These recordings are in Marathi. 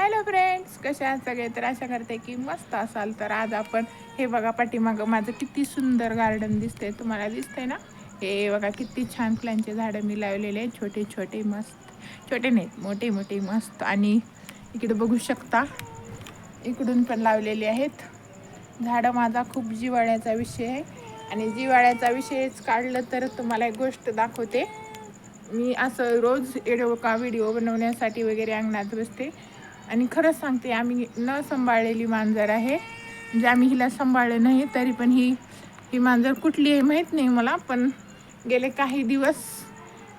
हॅलो फ्रेंड्स, कसे आहात सगळे? तर आशा करते की मस्त असाल. तर आज आपण हे बघा, पाठीमागं माझं किती सुंदर गार्डन दिसतंय, तुम्हाला दिसतंय ना? हे बघा किती छान फुलांचे झाडं मी लावलेले आहेत, छोटे छोटे मस्त. छोटे नाहीत, मोठे मोठे मस्त. आणि इकडे बघू शकता, इकडून पण लावलेले आहेत झाडं. माझा खूप जिव्हाळ्याचा विषय आहे आणि जिव्हाळ्याचा विषयच काढलं तर तुम्हाला एक गोष्ट दाखवते. मी असं रोज व्हिडिओ बनवण्यासाठी वगैरे अंगणात बसते आणि खरंच सांगते, आम्ही न सांभाळलेली मांजर आहे. म्हणजे आम्ही हिला सांभाळलं नाही, तरी पण ही मांजर कुठली आहे माहीत नाही मला. पण गेले काही दिवस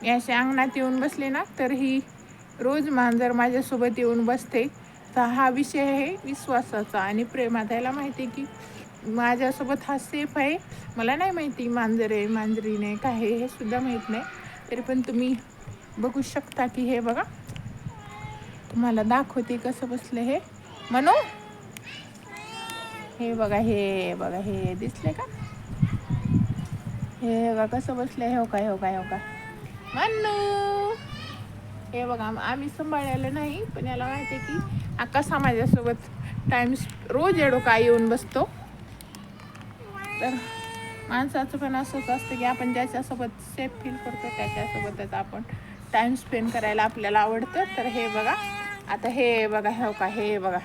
मी अशा अंगणात येऊन बसले ना, तर ही रोज मांजर माझ्यासोबत येऊन बसते. तर हा विषय आहे विश्वासाचा आणि प्रेमाचा. याला माहिती आहे की माझ्यासोबत हा सेफ आहे. मला नाही माहिती मांजर आहे मांजरी नाही काय आहे, हे सुद्धा माहीत नाही. तरी पण तुम्ही बघू शकता की हे बघा, तुम्हाला दाखवते कसं बसलं हे. म्हणू हे बघा, हे बघा, हे दिसले का? हे बघा कसं बसलं. हो काय, हो काय, हो काय म्हणू. हे बघा, आम्ही सांभाळलेलं नाही, पण याला माहिती आहे की हा कसा माझ्यासोबत रोज येडो काय येऊन बसतो. तर माणसाचं पण असंच असतं की आपण ज्याच्यासोबत सेफ फील करतो त्याच्यासोबतच आपण टाईम स्पेंड करायला आपल्याला आवडतं. तर हे बघा, आता हे बघा, हो का, हे बघा,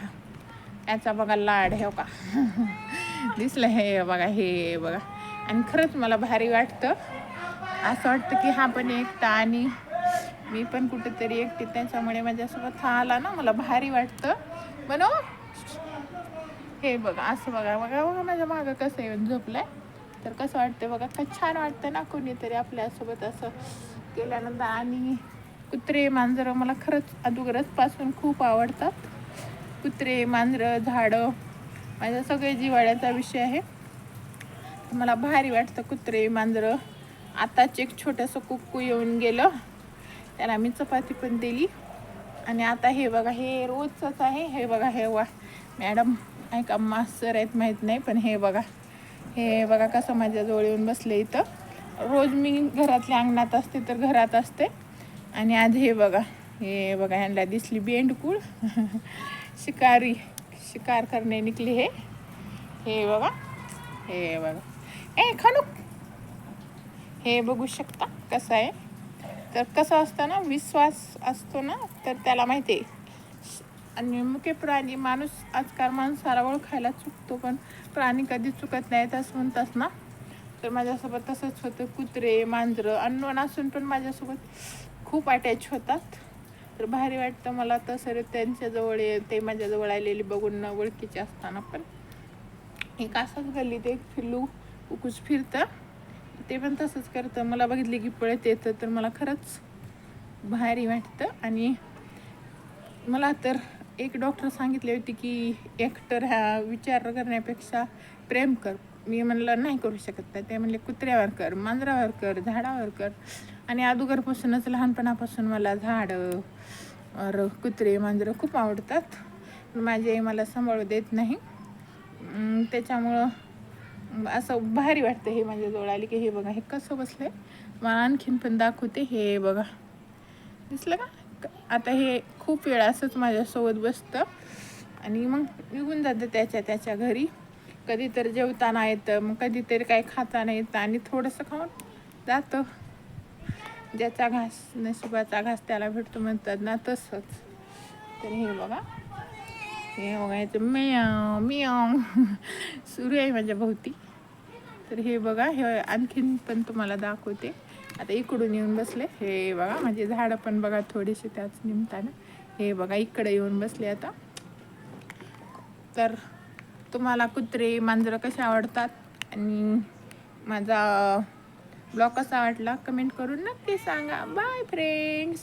याचा बघा लाड, हो का दिसलं. हे बघा, हे बघा. आणि खरंच मला भारी वाटतं. असं वाटतं की हा पण एकटा आणि मी पण कुठेतरी एकटी, त्याच्यामुळे माझ्यासोबत हा आला ना, मला भारी वाटतं. म्हणू हे बघा, असं बघा, बघा बघा माझ्या मागं कसं येऊन झोपलंय. तर कसं वाटतं बघा, का छान वाटतं ना कोणीतरी आपल्यासोबत असं केल्यानंतर. आणि कुत्रे मांजरं मला खरंच अगोदरपासून खूप आवडतात. कुत्रे मांजरं झाडं माझ्या सगळे जिव्हाळ्याचा विषय आहे. मला भारी वाटतं कुत्रे मांजरं. आताच एक छोटंसं कुक्कू येऊन गेलं, त्याला मी चपाती पण दिली. आणि आता हे बघा, हे रोजचंच आहे. हे बघा, हे वा मॅडम आहे का मास्तर आहेत माहीत नाही, पण हे बघा, हे बघा कसं माझ्याजवळ येऊन बसले इथं. रोज मी घरातल्या अंगणात असते तर घरात असते, आणि आज हे बघा, हे बघा, ह्यांना दिसली बेंडकूळ शिकार करणे निघले हे बघा, हे बघा, खणू. हे बघू शकता कसं आहे. तर कसं असतं ना, विश्वास असतो ना, तर त्याला माहिती आहे. आणि मुके प्राणी, माणूस आजकाल माणसाला ओळखायला चुकतो, पण प्राणी कधी चुकत नाहीत असं म्हणतात ना. तर माझ्यासोबत तसंच होतं. कुत्रे मांजरं अननोन असून पण माझ्यासोबत खूप अटॅच होतात. तर भारी वाटतं मला तसं त्यांच्याजवळ ते माझ्याजवळ आलेली बघून, न ओळखीचे असताना पण. एक असंच गल्लीत एक फिल्लू कुकूच फिरतं, ते पण तसंच करतं. मला बघितले की पळत येतं, तर मला खरंच भारी वाटतं. आणि मला तर एक डॉक्टर सांगितले होते की एकतर ह्या विचार करण्यापेक्षा प्रेम कर. मी म्हणलं नाही करू शकत. ते म्हणले कुत्र्यावर कर, मांजरावर कर, झाडावर कर. आणि अगोदरपासूनच लहानपणापासून मला झाडं कुत्रे मांजरं खूप आवडतात. माझी आई मला सांभाळू देत नाही, त्याच्यामुळं असं भारी वाटतं. हे माझ्याजवळ आली की हे बघा, हे कसं बसलं आहे. मला आणखीन पण दाखवते. हे बघा, दिसलं का? आता हे खूप वेळा असंच माझ्यासोबत बसतं आणि मग निघून जातं त्याच्या घरी. कधीतरी जेवताना येतं, मग कधीतरी काही खाताना येतं आणि थोडंसं खाऊन जातं. ज्याचा घास नशिबाचा घास त्याला भेटतो म्हणतात ना, तसंच. तर हे बघा, हे बघा, याचं मियाव मियाव सुरू आहे माझ्या भोवती. तर हे बघा, हे आणखीन पण तुम्हाला दाखवते. आता इकडून येऊन बसले. हे बघा, माझे झाडं पण बघा थोडेसे त्याच निमित्तानं. हे बघा, इकडे येऊन बसले आता. तर तुम्हाला कुत्रे मांजरं कसे आवडतात आणि माझा ब्लॉग कसा वाटला कमेंट करून नक्की सांगा. Bye friends.